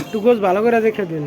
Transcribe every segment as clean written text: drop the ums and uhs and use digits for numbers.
একটু গোছ ভালো করে দেখে দিন।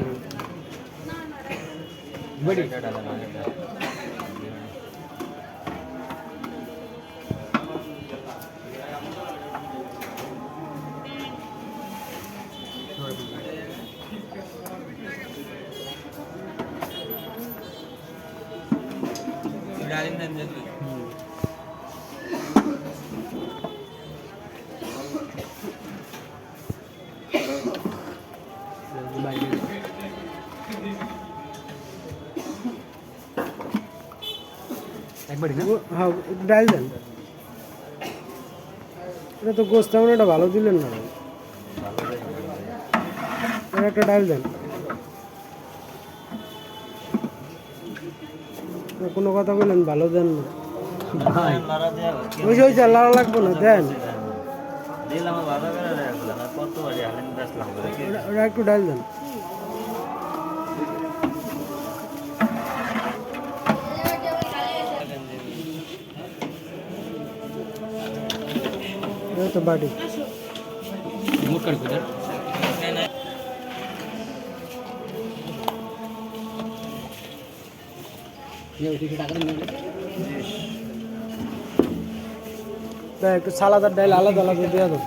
হ্যাঁ ডাল দেন। এটা তো গোস্ত তেমন একটা ভালো দিলেন না, একটা ডাল দেন। কোনো কথা বললেন ভালো দেন না, ওই যে লাড়া লাগবে না, দেন ওটা একটু ডাল দেন। তো বাড়ি একটু সালাদার ডাল আলাদা আলাদা দিয়ে দেন।